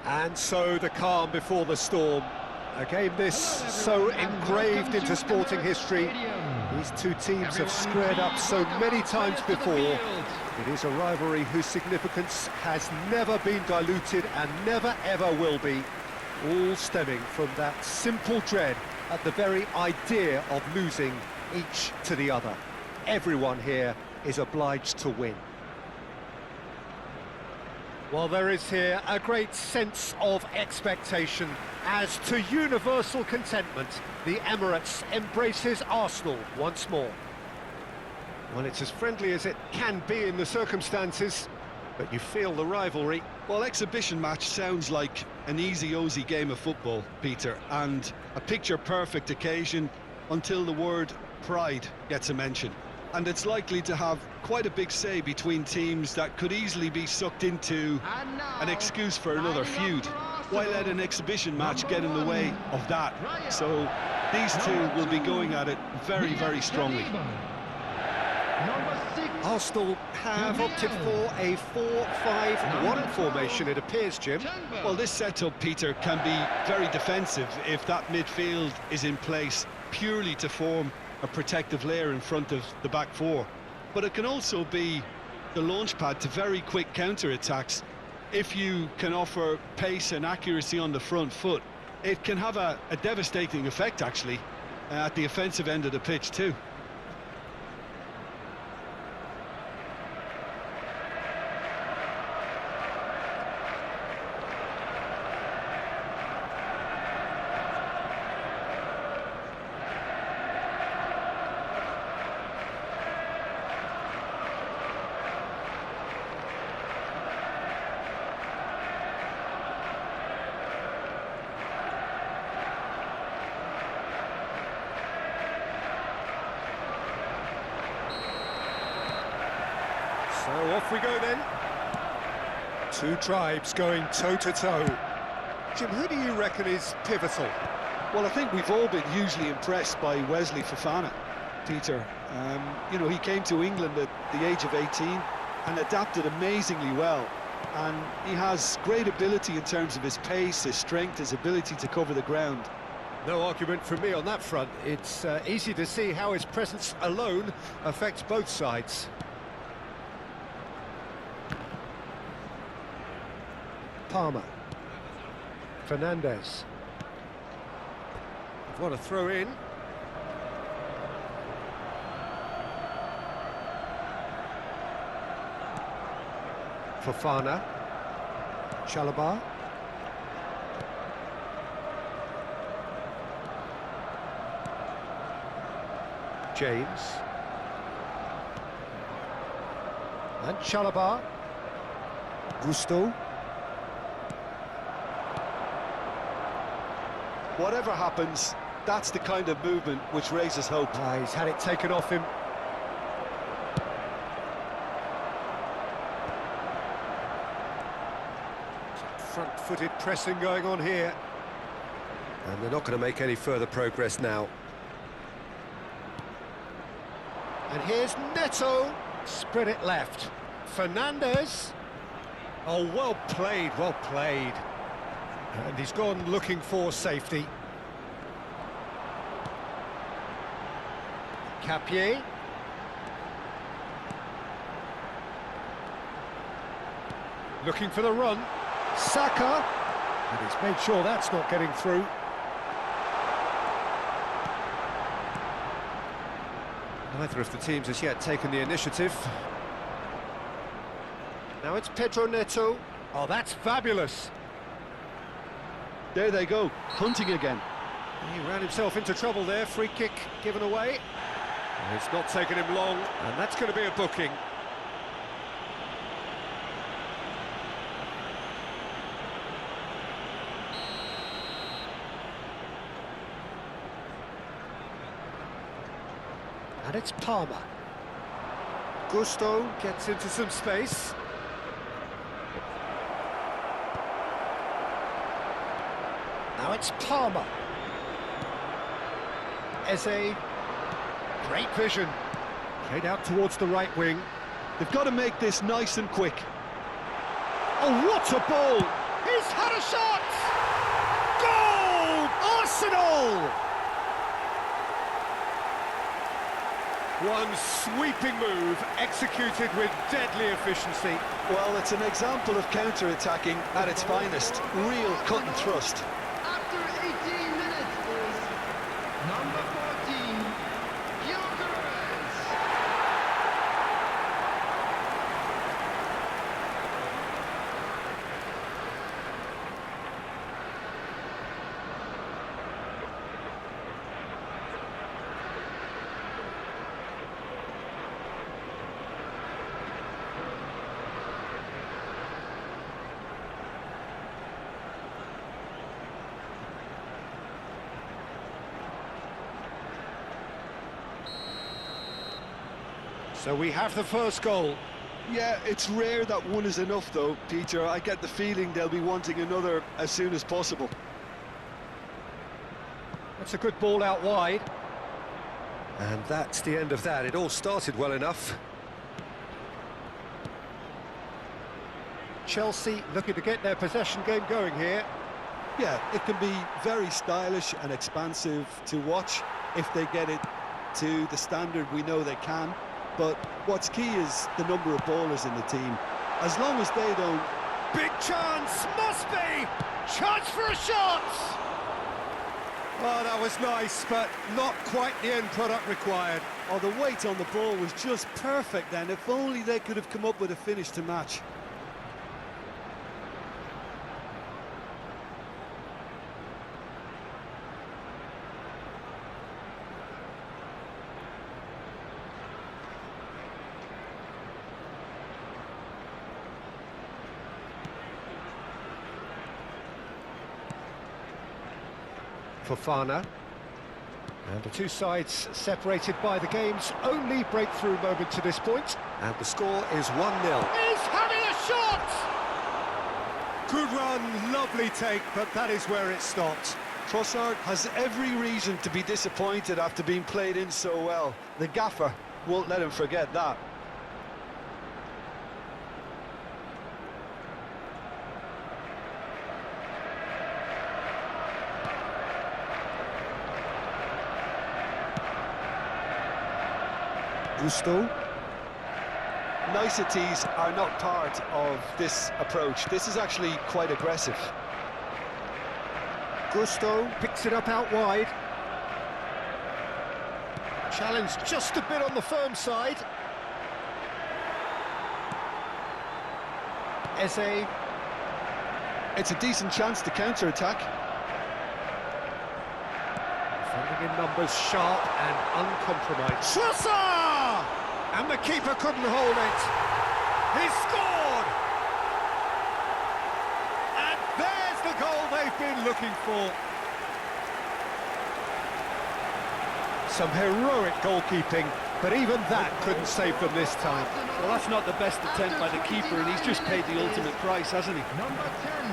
And so the calm before the storm. A game this so engraved into sporting history. These two teams have squared up so many times before. It is a rivalry whose significance has never been diluted and never ever will be. All stemming from that simple dread at the very idea of losing each to the other. Everyone here is obliged to win. Well, there is here a great sense of expectation as to universal contentment. The Emirates embraces Arsenal once more. Well, it's as friendly as it can be in the circumstances, but you feel the rivalry. Well, exhibition match sounds like an easy-ozy game of football, Peter, and a picture-perfect occasion until the word pride gets a mention. And it's likely to have quite a big say between teams that could easily be sucked into an excuse for another feud. Why let an exhibition match get in the way of that? So these two will be going at it very, very strongly. Arsenal have opted for a 4-5-1 formation, it appears, Jim. Well, this setup, Peter, can be very defensive if that midfield is in place purely to form a protective layer in front of the back four. But it can also be the launch pad to very quick counter-attacks. If you can offer pace and accuracy on the front foot, it can have a devastating effect, actually, at the offensive end of the pitch too. So off we go then. Two tribes going toe-to-toe. Jim, who do you reckon is pivotal? Well, I think we've all been hugely impressed by Wesley Fofana, Peter. You know, he came to England at the age of 18 and adapted amazingly well. And he has great ability in terms of his pace, his strength, his ability to cover the ground. No argument from me on that front. It's easy to see how his presence alone affects both sides. Palmer. Fernandez. What a throw in. Fofana. Chalobah. James. And Chalobah. Gusto. Whatever happens, that's the kind of movement which raises hope. He's had it taken off him. Front-footed pressing going on here. And they're not going to make any further progress now. And here's Neto. Spread it left. Fernandez. Oh, well played, well played. And he's gone looking for safety. Capier. Looking for the run. Saka. And he's made sure that's not getting through. Neither of the teams has yet taken the initiative. Now it's Pedro Neto. Oh, that's fabulous. There they go, hunting again. He ran himself into trouble there, free kick given away. It's not taken him long, and that's going to be a booking. And it's Palmer. Gusto gets into some space. Now it's Palmer. Eze. Great vision. Played out towards the right wing. They've got to make this nice and quick. Oh, what a ball! He's had a shot! Goal! Arsenal! One sweeping move, executed with deadly efficiency. Well, it's an example of counter-attacking at its finest. Real cut and thrust. After 18 minutes is number 14, Gyökeres. So we have the first goal. Yeah, it's rare that one is enough though, Peter. I get the feeling they'll be wanting another as soon as possible. That's a good ball out wide. And that's the end of that. It all started well enough. Chelsea looking to get their possession game going here. Yeah, it can be very stylish and expansive to watch if they get it to the standard we know they can. But what's key is the number of ballers in the team. As long as they don't... Big chance, must be! Chance for a shot! Oh, that was nice, but not quite the end product required. Oh, the weight on the ball was just perfect then. If only they could have come up with a finish to match. Fofana. And the two sides separated by the game's only breakthrough moment to this point. And the score is 1-0. He's having a shot! Good run, lovely take, but that is where it stopped. Trossard has every reason to be disappointed after being played in so well. The gaffer won't let him forget that. Gusto. Niceties are not part of this approach. This is actually quite aggressive. Gusto picks it up out wide. Challenge just a bit on the firm side. Eze. It's a decent chance to counter-attack. Defending in numbers, sharp and uncompromised. Trossard! And the keeper couldn't hold it. He scored! And there's the goal they've been looking for. Some heroic goalkeeping, but even that couldn't save them this time. Well, that's not the best attempt by the keeper, and he's just paid the ultimate price, hasn't he? Number 10,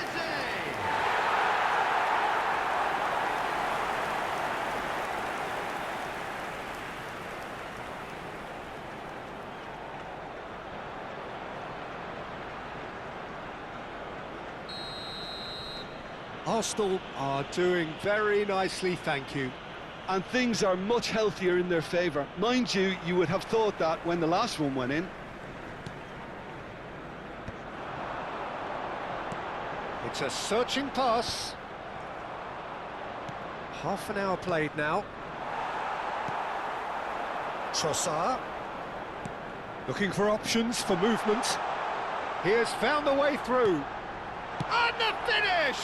Eze. Arsenal are doing very nicely, thank you. And things are much healthier in their favour. Mind you, you would have thought that when the last one went in. It's a searching pass. Half an hour played now. Trossard. Looking for options for movement. He has found the way through. And the finish!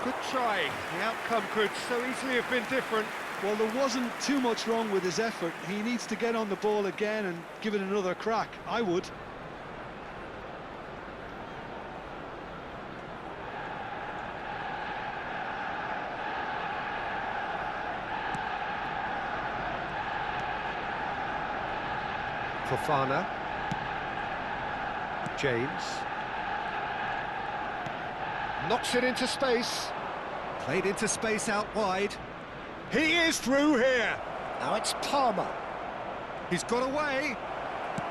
Good try. The outcome could so easily have been different. Well, there wasn't too much wrong with his effort. He needs to get on the ball again and give it another crack. I would. Fofana. James. Knocks it into space. Played into space out wide. He is through here. Now it's Palmer. He's got away.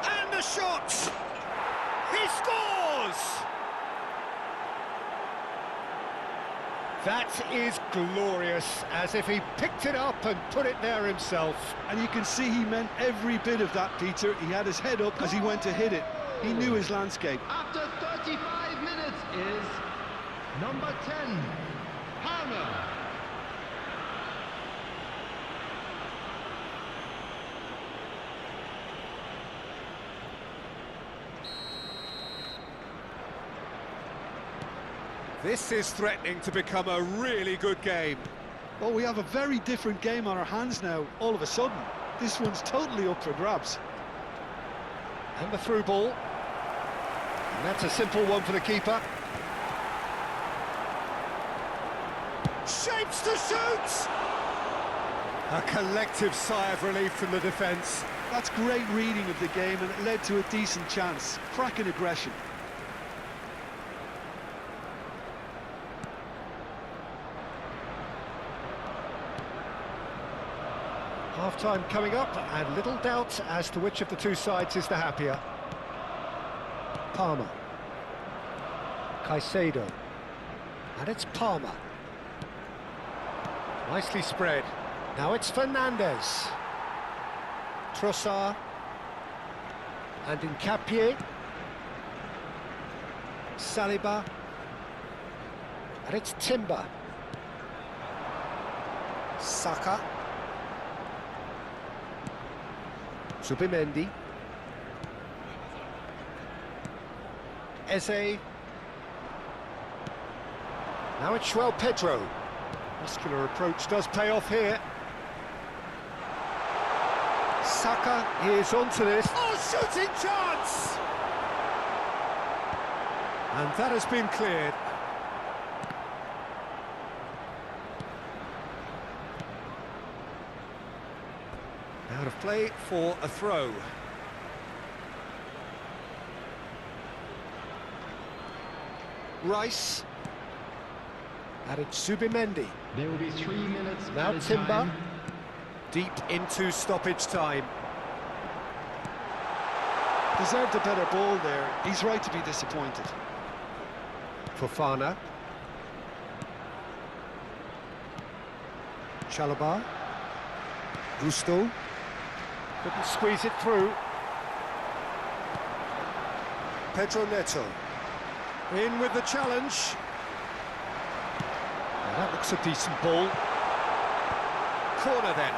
And the shot! He scores! That is glorious, as if he picked it up and put it there himself. And you can see he meant every bit of that, Peter. He had his head up as he went to hit it. He knew his landscape. After 35 minutes is number 10, Palmer. This is threatening to become a really good game. Well, we have a very different game on our hands now, all of a sudden. This one's totally up for grabs. And the through ball. And that's a simple one for the keeper. Shapes to shoot! A collective sigh of relief from the defence. That's great reading of the game, and it led to a decent chance. Cracking aggression. Half-time coming up, and little doubt as to which of the two sides is the happier. Palmer. Caicedo. And it's Palmer. Nicely spread. Now it's Fernandez. Trossard. And Nkapie. Saliba. And it's Timber. Saka. Zubimendi. Eze. Now it's João Pedro. Muscular approach does pay off here. Saka is onto this. Oh, shooting chance! And that has been cleared. Out of play for a throw. Rice. And it's Zubimendi. There will be 3 minutes. Now added Timber. time. Deep into stoppage time. Deserved a better ball there. He's right to be disappointed. Fofana. Chalobah. Gusto. Couldn't squeeze it through. Pedro Neto. In with the challenge. Now that looks a decent ball. Corner then.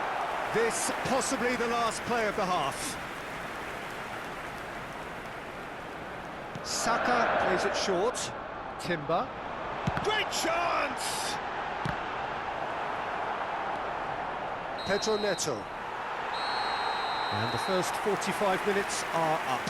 This possibly the last play of the half. Saka plays it short. Timber. Great chance! Pedro Neto. And the first 45 minutes are up.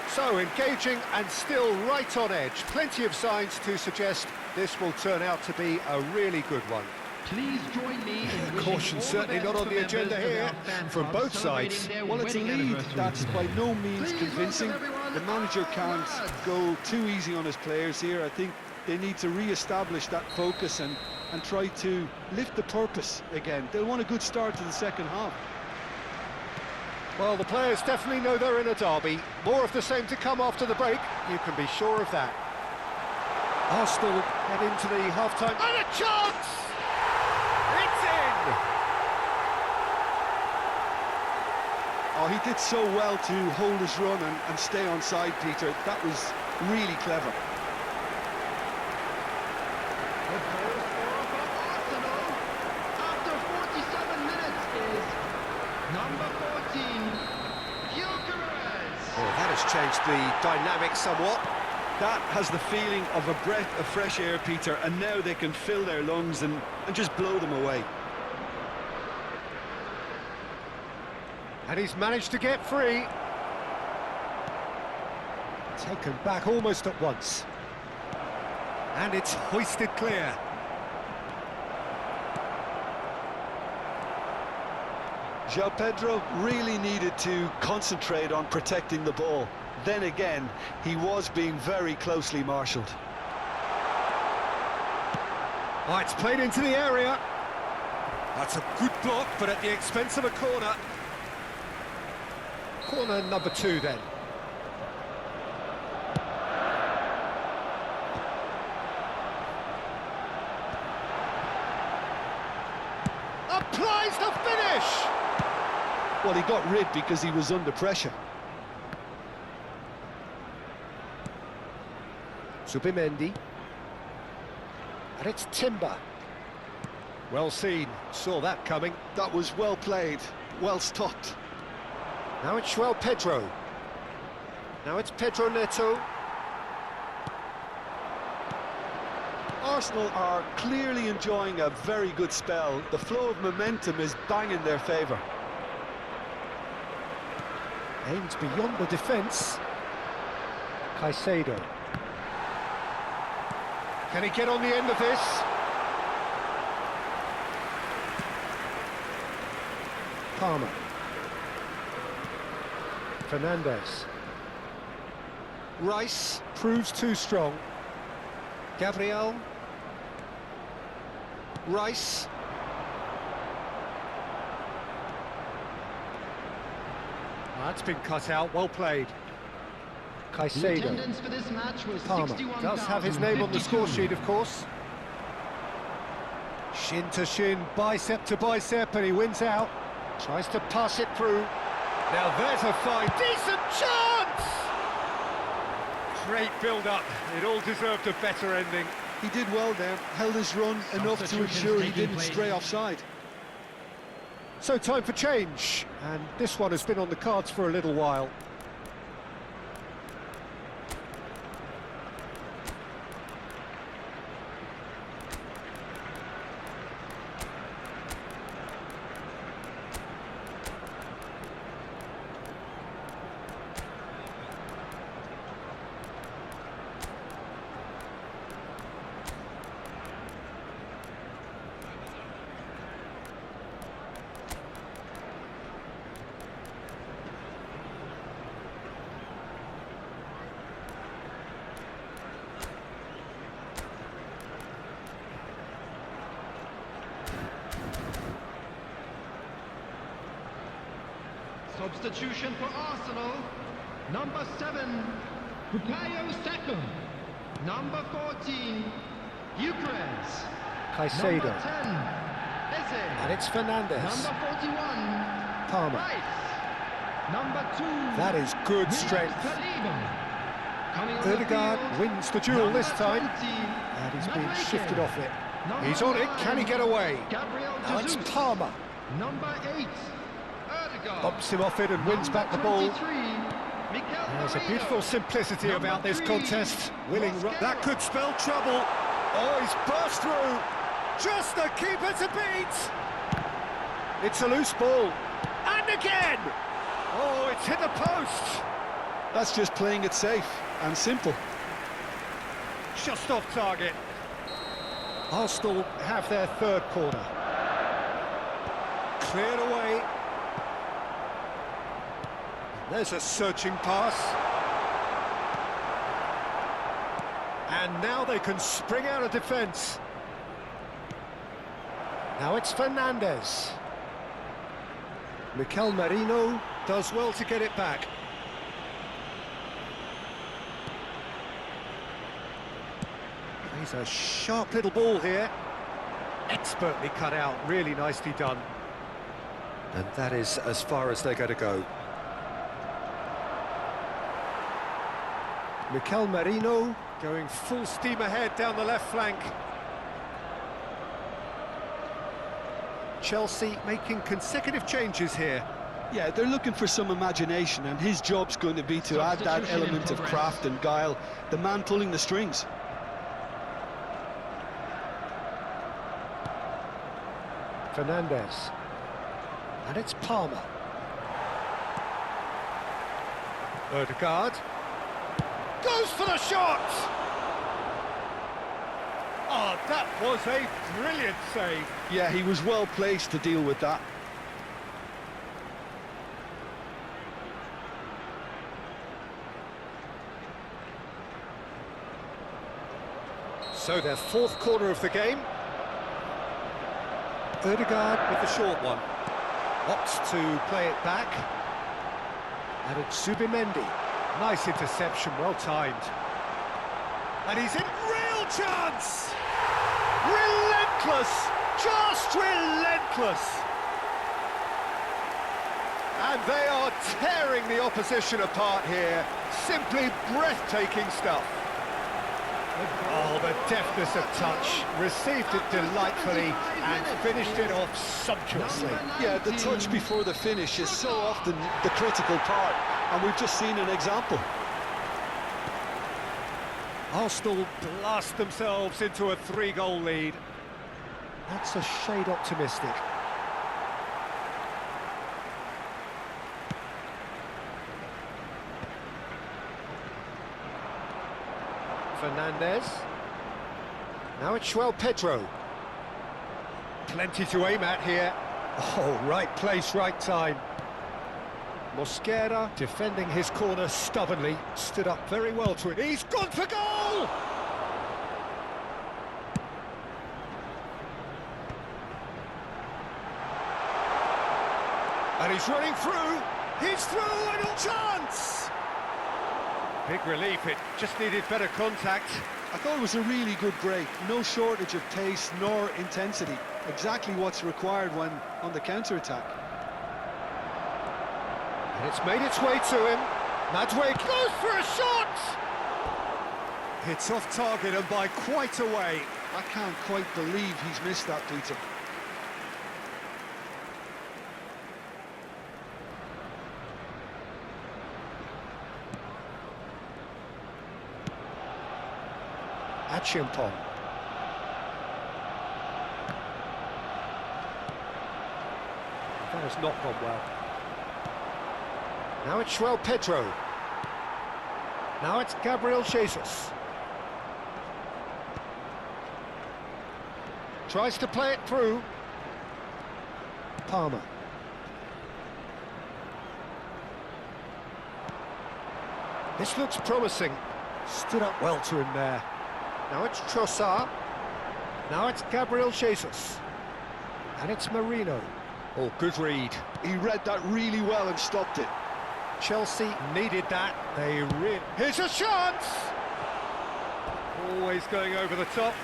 So engaging and still right on edge. Plenty of signs to suggest this will turn out to be a really good one. Please join me in wishing Caution all the certainly best not on for the members agenda of here our fan from club both celebrating sides. their Well, it's a wedding lead anniversary that's by no means Please convincing. welcome everyone. The manager can't Lads. go too easy on his players here. I think they need to re-establish that focus and try to lift the purpose again. They'll want a good start to the second half. Well, the players definitely know they're in a derby. More of the same to come after the break, you can be sure of that. Arsenal head into the half-time... And a chance! It's in! Oh, he did so well to hold his run and stay on side, Peter. That was really clever. The goal scorer for Arsenal after 47 minutes is number 14, Gyökeres. Oh, that has changed the dynamic somewhat. That has the feeling of a breath of fresh air, Peter, and now they can fill their lungs and just blow them away. And he's managed to get free. Taken back almost at once. And it's hoisted clear. João Pedro really needed to concentrate on protecting the ball. Then again, he was being very closely marshalled. Oh, it's played into the area. That's a good block, but at the expense of a corner. Corner number 2 then. applies the finish! Well, he got rid because he was under pressure. Zubimendi. And it's Timber. Well seen, saw that coming. That was well played, well stopped. Now it's João Pedro. Now it's Pedro Neto. Arsenal are clearly enjoying a very good spell. The flow of momentum is bang in their favour. Aims beyond the defence. Caicedo. Can he get on the end of this? Palmer. Fernandes. Rice proves too strong. Gabriel. Rice. That's been cut out, well played. The Caicedo. attendance for this match was Palmer does have his name on the score 61,052. sheet, of course. Shin to shin, bicep to bicep, and he wins out. Tries to pass it through. Now there's a fine, decent chance! Great build-up. It all deserved a better ending. He did well there, held his run enough to Substitutions ensure he taking didn't place. stray offside. So time for change, and this one has been on the cards for a little while. Substitution for Arsenal. Number 7, Bukayo Saka. Number 14, Eucharist. Caicedo. Number 10, Eze. And it's Fernandes. Number 41, Palmer. Rice. Number 2, That is good strength. Coming on the Odegaard field, wins the duel number this time. 20, And he's being Madueke. shifted off it. Number He's on it, 9, can he get away? Gabriel Now it's Jesus. Palmer. Number 8, Odegaard. Bumps him off it and wins back the ball. There's a beautiful simplicity about this contest. That could spell trouble. Oh, he's burst through. Just the keeper to beat. It's a loose ball. And again. Oh, it's hit the post. That's just playing it safe and simple. Just off target. Arsenal have their third corner. Cleared away. There's a searching pass. And now they can spring out of defence. Now it's Fernandes. Mikel Merino does well to get it back. He's a sharp little ball here. Expertly cut out, really nicely done. And that is as far as they're going to go. Mikel Merino going full steam ahead down the left flank. Chelsea making consecutive changes here. Yeah, they're looking for some imagination, and his job's going to be to add that Substitution in element of progress. craft and guile, the man pulling the strings. Fernandes. And it's Palmer. Odegaard. Goes for the shot! Oh, that was a brilliant save. Yeah, he was well placed to deal with that. So their fourth corner of the game. Odegaard with the short one. Opts to play it back. And it's Zubimendi. Nice interception, well timed. And he's in real chance! Relentless! Just relentless! And they are tearing the opposition apart here. Simply breathtaking stuff. Oh, the deftness of touch. Received it delightfully and finished it off sumptuously. Yeah, the touch before the finish is so often the critical part, and we've just seen an example. Arsenal blast themselves into a 3-goal lead. That's a shade optimistic. Fernandez. Now it's Pedro. Plenty to aim at here. Oh, right place, right time. Mosquera defending his corner stubbornly, stood up very well to it. He's gone for goal! And he's running through. He's through and a chance! Big relief, it just needed better contact. I thought it was a really good break. No shortage of pace nor intensity. Exactly what's required when on the counter-attack. And it's made its way to him. Madway goes for a shot! It's off target and by quite a way. I can't quite believe he's missed that, Peter. Achimpong. That has not gone well. Now it's Pedro. Now it's Gabriel Jesus. Tries to play it through. Palmer. This looks promising. Stood up well to him there. Now it's Trossard. Now it's Gabriel Jesus. And it's Marino. Oh, good read. He read that really well and stopped it. Chelsea needed that. Here's a chance! Always going over the top.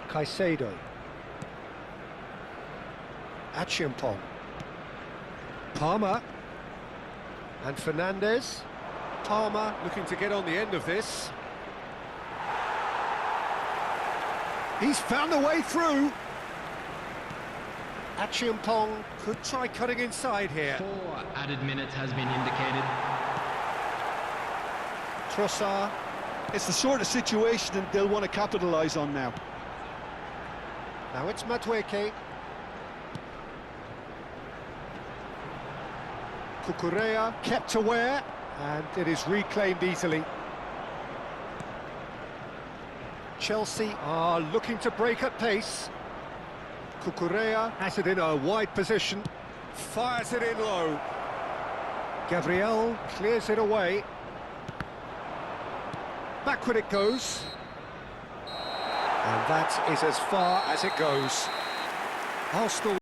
Caicedo. Achimpong. Palmer. And Fernandez. Palmer looking to get on the end of this. He's found a way through. Achimpong could try cutting inside here. 4 added minutes has been indicated. Trossard. It's the sort of situation that they'll want to capitalise on now. Now it's Madueke. Cucurella kept aware, and it is reclaimed easily. Chelsea are looking to break at pace. Cucurella has it in a wide position, fires it in low. Gabriel clears it away. Backward it goes. And that is as far as it goes. Arsenal